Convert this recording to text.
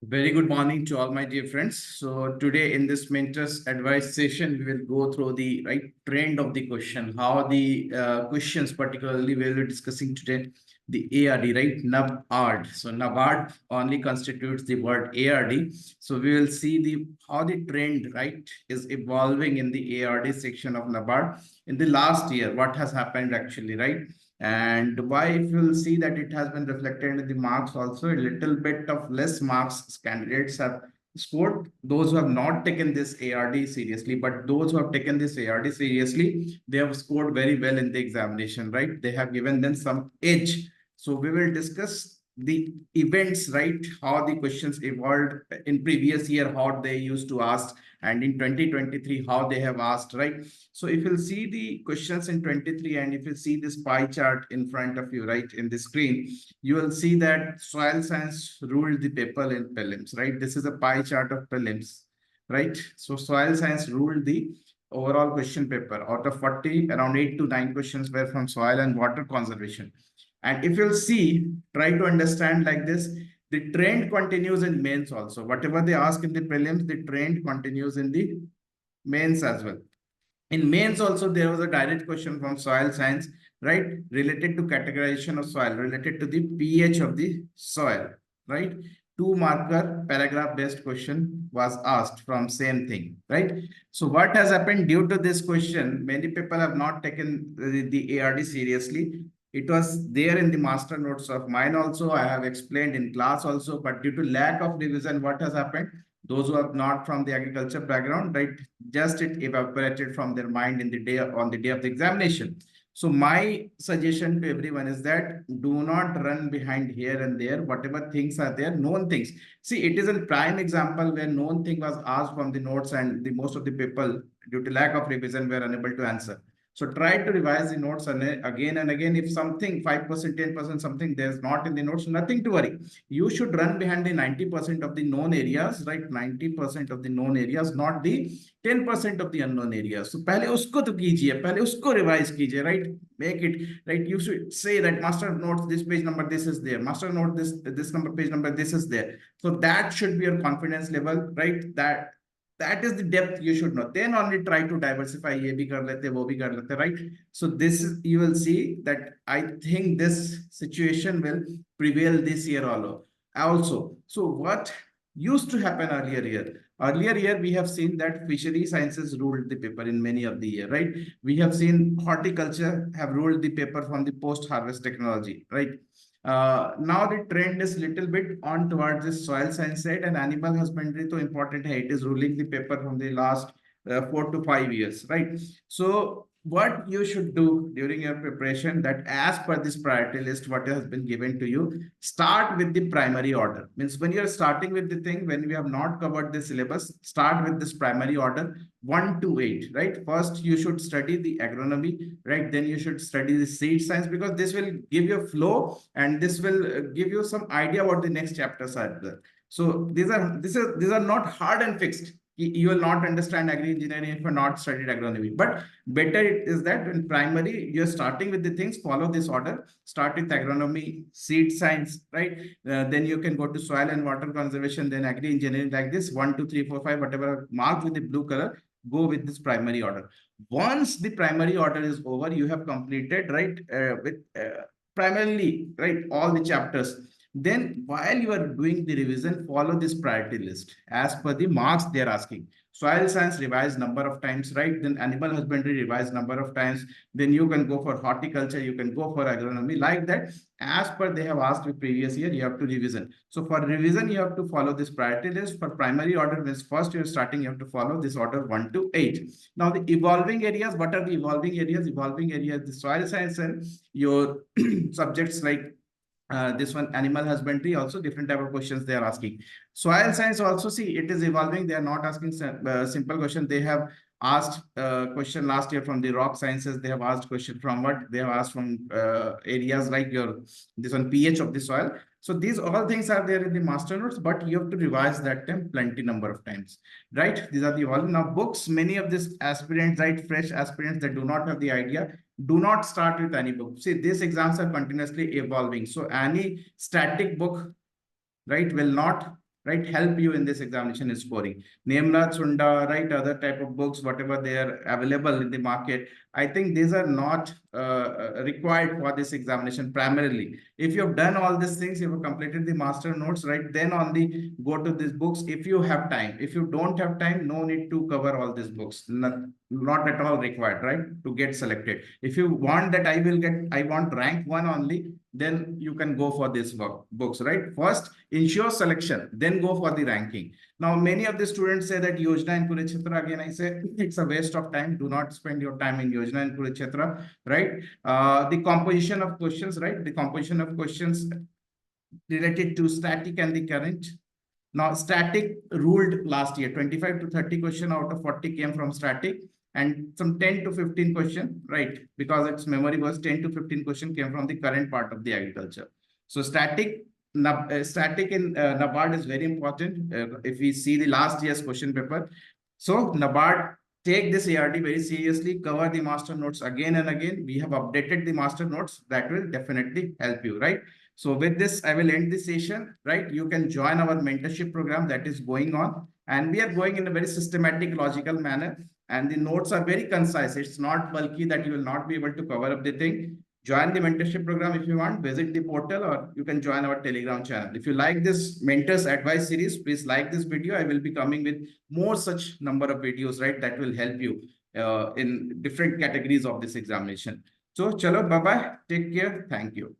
Very good morning to all my dear friends. So today in this mentors advice session, we will go through the right trend of the question, how the questions particularly we will be discussing today, the ARD, right? NABARD. So NABARD only constitutes the word ARD. So we will see the how the trend, right, is evolving in the ARD section of NABARD in the last year. What has happened actually, right? And why, if you will see that it has been reflected in the marks also, a little bit of less marks candidates have scored, those who have not taken this ARD seriously, but those who have taken this ARD seriously, they have scored very well in the examination, right? They have given them some edge. So we will discuss the events, right? How the questions evolved in previous year, how they used to ask, and in 2023 how they have asked, right? So if you'll see the questions in 23, and if you see this pie chart in front of you, right, in the screen, you will see that soil science ruled the paper in prelims, right? This is a pie chart of prelims, right? So soil science ruled the overall question paper. Out of 40, around 8 to 9 questions were from soil and water conservation. And if you'll see, try to understand like this, the trend continues in mains also. Whatever they ask in the prelims, the trend continues in the mains as well. In mains also, there was a direct question from soil science, right? Related to categorization of soil, related to the pH of the soil, right? Two marker paragraph based question was asked from same thing, right? So what has happened due to this question, many people have not taken the ARD seriously. It was there in the master notes of mine also. I have explained in class also, but due to lack of revision, what has happened? Those who are not from the agriculture background, right, just it evaporated from their mind in the day on the day of the examination. So my suggestion to everyone is that do not run behind here and there. Whatever things are there, known things. See, it is a prime example where known thing was asked from the notes, and the most of the people, due to lack of revision, were unable to answer. So try to revise the notes again and again. If something 5%, 10%, something there's not in the notes, nothing to worry. You should run behind the 90% of the known areas, right? 90% of the known areas, not the 10% of the unknown areas. So पहले उसको तो कीजिए, पहले उसको revise कीजिए, right? Make it, right? You should say that master notes, this page number, this is there. Master note, this number, page number, this is there. So that should be your confidence level, right? That is the depth you should know. Then only try to diversify. ये भी कर लेते, वो भी कर लेते, right? So this is, you will see that I think this situation will prevail this year also. So what used to happen earlier year? Earlier year, we have seen that fishery sciences ruled the paper in many of the year, right? We have seen horticulture have ruled the paper from the post-harvest technology, right? Now the trend is little bit on towards the soil science side, and animal husbandry, so important. It is ruling the paper from the last 4 to 5 years, right? So what you should do during your preparation, that as per this priority list what has been given to you, start with the primary order. Means when you are starting with the thing, when we have not covered the syllabus, start with this primary order 1 to 8, right? First you should study the agronomy, right? Then you should study the seed science, because this will give you a flow, and this will give you some idea what the next chapters are there. So these are not hard and fixed. You will not understand agri engineering if you not studied agronomy. But better it is that in primary you're starting with the things, follow this order. Start with agronomy, seed science, right? Then you can go to soil and water conservation, then agri engineering, like this 1 2 3 4 5, whatever marked with the blue color, go with this primary order. Once the primary order is over, you have completed, right, with primarily, right, all the chapters. Then while you are doing the revision, follow this priority list as per the marks they are asking. Soil science revise number of times, right? Then animal husbandry revise number of times. Then you can go for horticulture, you can go for agronomy, like that. As per they have asked the previous year, you have to revision. So for revision, you have to follow this priority list. For primary order, means first you're starting, you have to follow this order 1 to 8. Now the evolving areas, what are the evolving areas? Evolving areas, the soil science and your subjects like this one, animal husbandry, also different type of questions they are asking. Soil science also, see, it is evolving. They are not asking simple question. They have asked question last year from the rock sciences. They have asked question from what? They have asked from areas like your this one, pH of the soil. So these all things are there in the master notes, but you have to revise that time plenty number of times, right? These are the evolving. Now books, many of these aspirants, right, fresh aspirants that do not have the idea, do not start with any book. See, these exams are continuously evolving. So any static book, right, will not, right, help you in this examination scoring. Nemraj, Sunda, right, other type of books, whatever they are available in the market, I think these are not required for this examination primarily. If you have done all these things, you have completed the master notes, right, then only go to these books if you have time. If you don't have time, no need to cover all these books. Not at all required, right, to get selected. If you want that I want rank 1 only, then you can go for this books, right? First, ensure selection, then go for the ranking. Now, many of the students say that Yojana and Kurukshetra, again, I say it's a waste of time. Do not spend your time in Yojana and Kurukshetra, right? The composition of questions, right? The composition of questions related to static and the current. Now, static ruled last year, 25 to 30 question out of 40 came from static, and some 10 to 15 question, right? Because its memory was 10 to 15 question came from the current part of the agriculture. So static in NABARD is very important. If we see the last year's question paper, so NABARD take this ARD very seriously, cover the master notes again and again. We have updated the master notes. That will definitely help you, right? So with this, I will end the session, right? You can join our mentorship program that is going on. And we are going in a very systematic, logical manner. And the notes are very concise. It's not bulky that you will not be able to cover up the thing. Join the mentorship program if you want. Visit the portal, or you can join our Telegram channel. If you like this mentors advice series, please like this video. I will be coming with more such number of videos, right? That will help you in different categories of this examination. So, chalo, bye-bye. Take care. Thank you.